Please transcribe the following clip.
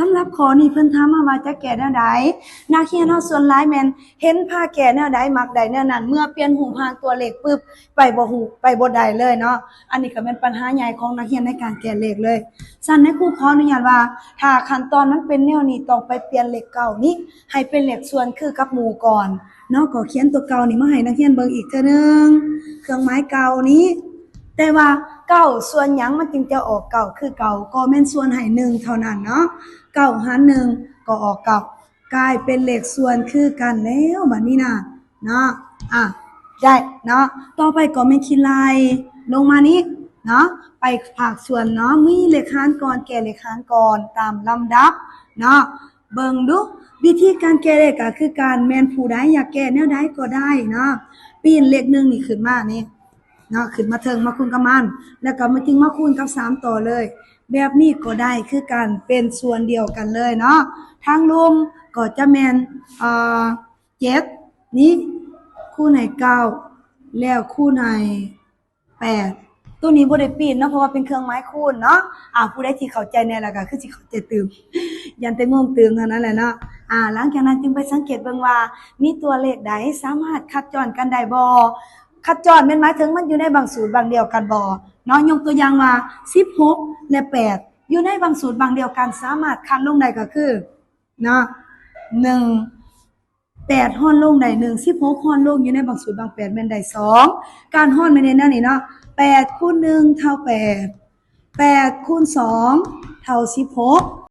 สำหรับข้อนี้เพิ่นถามมาว่าจะแก้แนวใดนักเรียนเฮาส่วนหลายแม่นเห็นพาแก้แนวใดมักได้แนวนั้นเมื่อเปลี่ยนรูปร่างตัวเลขปึ๊บไปบ่ฮู้ไปบ่ได้เลยเนาะอันนี้ก็เป็นปัญหาใหญ่ของนักเรียนในการแก้เลขเลยสั่นให้ครูขออนุญาตว่าถ้าขั้นตอนมันเป็นแนวนี้ต้องไปเปลี่ยนเลขเก่านี้ให้เป็นเลขส่วนคือกับหมู่ก่อนเนาะก็เขียนตัวเก่านี่มาให้นักเรียนเบิ่งอีกเทื่อนึงเครื่องหมายเก่านี้แต่ว่าเก้าส่วนหยังมันจึงจะออกเก้าคือเก้าก็แม่นส่วนให้1เท่านั้นเนาะเก้าหาร1ก็ออกเก้ากลายเป็นเลขส่วนคือกันแล้วบัดนี้นะเนาะได้เนาะต่อไปก็แม่นคิดลายลงมานี้เนาะไปภาคส่วนเนาะมีเลขหารก่อนแก้เลขหารก่อนตามลำดับเนาะเบิ่งดูวิธีการแก้เลขก็คือการแม่นผู้ใดอยากแก้แนวใดก็ได้เนาะปีนเลข1นี่ขึ้นมานี่เนาะขึ้นมาเทิงมาคูณกับมันแล้วก็มาจึงมาคูณกับ3ต่อเลยแบบนี้ก็ได้คือกันเป็นส่วนเดียวกันเลยเนาะทางรวมก็จะแม่น7นี้คูณให้9แล้วคูณให้8ตัวนี้บ่ได้ปีนเนาะเพราะว่าเป็นเครื่องหมายคูณเนาะผู้ใดที่เข้าใจแน่แล้วก็คือสิเข้าใจตื่มยันแต่งงตื่มเท่านั้นแหละเนาะหลังจากนั้นจึงไปสังเกตเบิ่งว่ามีตัวเลขใดสามารถคัดจรกันได้บ่คัดจรแม่นหมายถึงมันอยู่ในบางสูตรบางเดียวกันบ่เนาะยกตัวอย่างว่า16และ8อยู่ในบางสูตรบางเดียวกันสามารถคัดลงได้ก็คือเนาะ8ฮ้อนลงได้1 16ฮ้อนลงอยู่ในบางสูตรบาง8แม่นได้2การฮ้อนแม่นในนั้นนี่เนาะ8คูณ1เท่า8 8คูณ2เท่า16